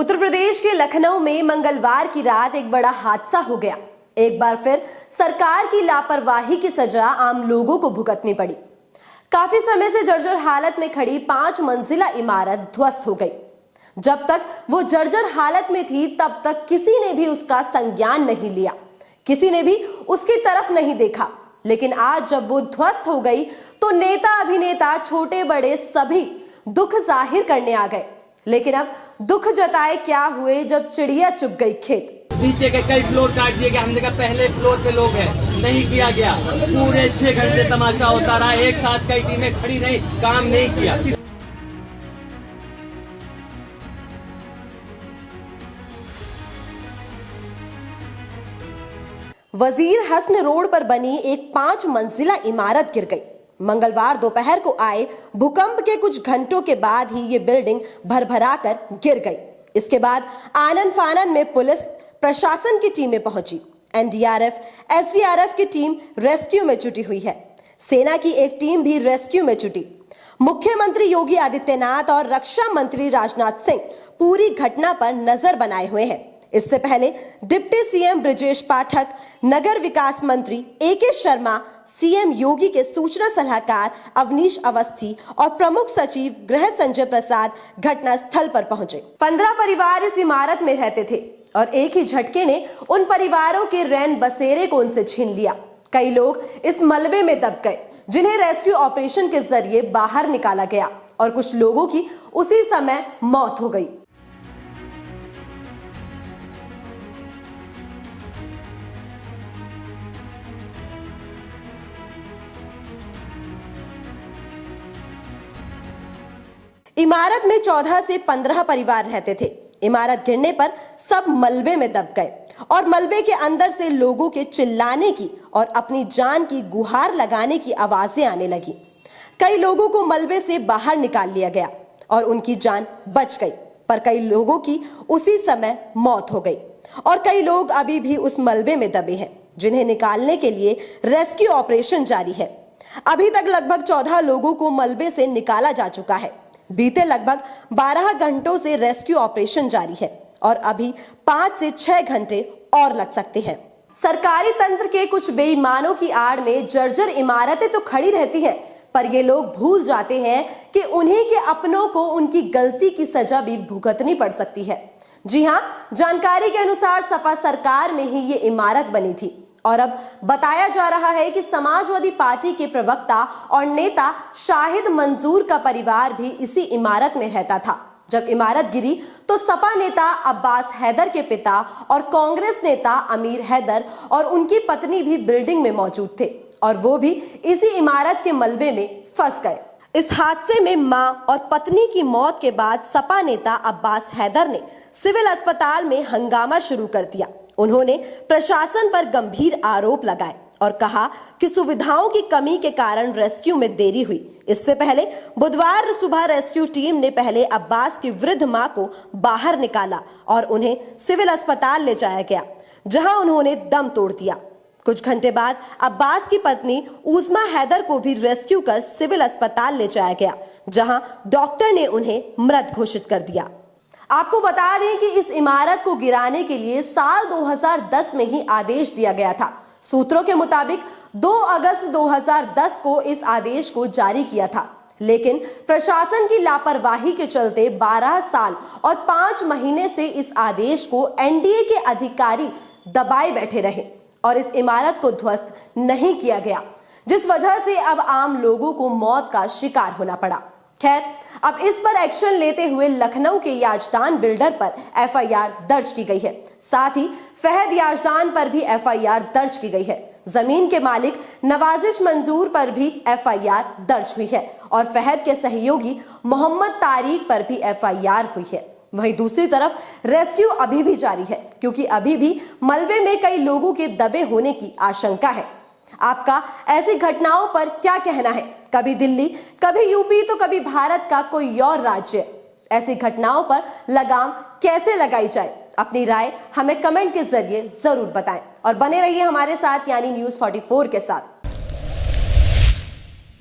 उत्तर प्रदेश के लखनऊ में मंगलवार की रात एक बड़ा हादसा हो गया। एक बार फिर सरकार की लापरवाही की सजा आम लोगों को भुगतनी पड़ी। काफी समय से जर्जर हालत में खड़ी 5 मंजिला इमारत ध्वस्त हो गई। जब तक वो जर्जर हालत में थी तब तक किसी ने भी उसका संज्ञान नहीं लिया, किसी ने भी उसकी तरफ नहीं देखा। लेकिन आज जब वो ध्वस्त हो गई तो नेता अभिनेता छोटे बड़े सभी दुख जाहिर करने आ गए। लेकिन अब दुख जताए क्या हुए जब चिड़िया चुग गई खेत। नीचे के कई फ्लोर काट दिए गए। हमने कहा पहले फ्लोर पे लोग हैं, नहीं किया गया। पूरे 6 घंटे तमाशा होता रहा, एक साथ कई टीमें खड़ी रही, काम नहीं किया। वजीर हसन रोड पर बनी एक 5 मंजिला इमारत गिर गई। मंगलवार दोपहर को आए भूकंप के कुछ घंटों के बाद ही ये बिल्डिंग भरभरा कर गिर गई। इसके बाद आनन फानन में पुलिस प्रशासन की टीमें पहुंची। एनडीआरएफ, एसडीआरएफ की टीम रेस्क्यू में जुटी हुई है। सेना की एक टीम भी रेस्क्यू में जुटी। मुख्यमंत्री योगी आदित्यनाथ और रक्षा मंत्री राजनाथ सिंह पूरी घटना पर नजर बनाए हुए हैं। इससे पहले डिप्टी सीएम ब्रजेश पाठक, नगर विकास मंत्री एके शर्मा, सीएम योगी के सूचना सलाहकार अवनीश अवस्थी और प्रमुख सचिव गृह संजय प्रसाद घटना स्थल पर पहुंचे। 15 परिवार इस इमारत में रहते थे और एक ही झटके ने उन परिवारों के रैन बसेरे को उनसे छीन लिया। कई लोग इस मलबे में दब गए, जिन्हें रेस्क्यू ऑपरेशन के जरिए बाहर निकाला गया और कुछ लोगों की उसी समय मौत हो गई। इमारत में 14 से 15 परिवार रहते थे। इमारत गिरने पर सब मलबे में दब गए और मलबे के अंदर से लोगों के चिल्लाने की और अपनी जान की गुहार लगाने की आवाजें आने लगी। कई लोगों को मलबे से बाहर निकाल लिया गया और उनकी जान बच गई, पर कई लोगों की उसी समय मौत हो गई और कई लोग अभी भी उस मलबे में दबे हैं, जिन्हें निकालने के लिए रेस्क्यू ऑपरेशन जारी है। अभी तक लगभग 14 लोगों को मलबे से निकाला जा चुका है। बीते लगभग 12 घंटों से रेस्क्यू ऑपरेशन जारी है और अभी 5 से 6 घंटे और लग सकते हैं। सरकारी तंत्र के कुछ बेईमानों की आड़ में जर्जर इमारतें तो खड़ी रहती हैं, पर ये लोग भूल जाते हैं कि उन्हीं के अपनों को उनकी गलती की सजा भी भुगतनी पड़ सकती है। जी हां, जानकारी के अनुसार सपा सरकार में ही ये इमारत बनी थी और अब बताया जा रहा है कि समाजवादी पार्टी के प्रवक्ता और नेता शाहिद मंसूर का परिवार भी इसी इमारत में रहता था। जब इमारत गिरी तो सपा नेता अब्बास हैदर के पिता और कांग्रेस नेता अमीर हैदर और उनकी पत्नी भी बिल्डिंग में मौजूद थे और वो भी इसी इमारत के मलबे में फंस गए। इस हादसे में मां और पत्नी की मौत के बाद सपा नेता अब्बास हैदर ने सिविल अस्पताल में हंगामा शुरू कर दिया। उन्होंने प्रशासन पर गंभीर आरोप लगाए और कहा कि सुविधाओं की कमी के कारण रेस्क्यू में देरी हुई। इससे पहले बुधवार सुबह रेस्क्यू टीम ने पहले अब्बास की वृद्ध मां को बाहर निकाला और उन्हें सिविल अस्पताल ले जाया गया, जहां उन्होंने दम तोड़ दिया। कुछ घंटे बाद अब्बास की पत्नी उस्मा हैदर को भी रेस्क्यू कर सिविल अस्पताल ले जाया गया, जहां डॉक्टर ने उन्हें मृत घोषित कर दिया। आपको बता दें कि इस इमारत को गिराने के लिए साल 2010 में ही आदेश दिया गया था। सूत्रों के मुताबिक 2 अगस्त 2010 को इस आदेश को जारी किया था, लेकिन प्रशासन की लापरवाही के चलते 12 साल और 5 महीने से इस आदेश को एनडीए के अधिकारी दबाए बैठे रहे और इस इमारत को ध्वस्त नहीं किया गया, जिस वजह से अब आम लोगों को मौत का शिकार होना पड़ा। खैर, अब इस पर एक्शन लेते हुए लखनऊ के याजदान बिल्डर पर एफआईआर दर्ज की गई है। साथ ही फहद याजदान पर भी एफआईआर दर्ज की गई है। जमीन के मालिक नवाजिश मंजूर पर भी एफआईआर दर्ज हुई है और फहद के सहयोगी मोहम्मद तारिक पर भी एफआईआर हुई है। वहीं दूसरी तरफ रेस्क्यू अभी भी जारी है, क्योंकि अभी भी मलबे में कई लोगों के दबे होने की आशंका है। आपका ऐसी घटनाओं पर क्या कहना है? कभी दिल्ली, कभी यूपी तो कभी भारत का कोई और राज्य। ऐसी घटनाओं पर लगाम कैसे लगाई जाए? अपनी राय हमें कमेंट के जरिए जरूर बताएं और बने रहिए हमारे साथ यानी न्यूज़ 44 के साथ।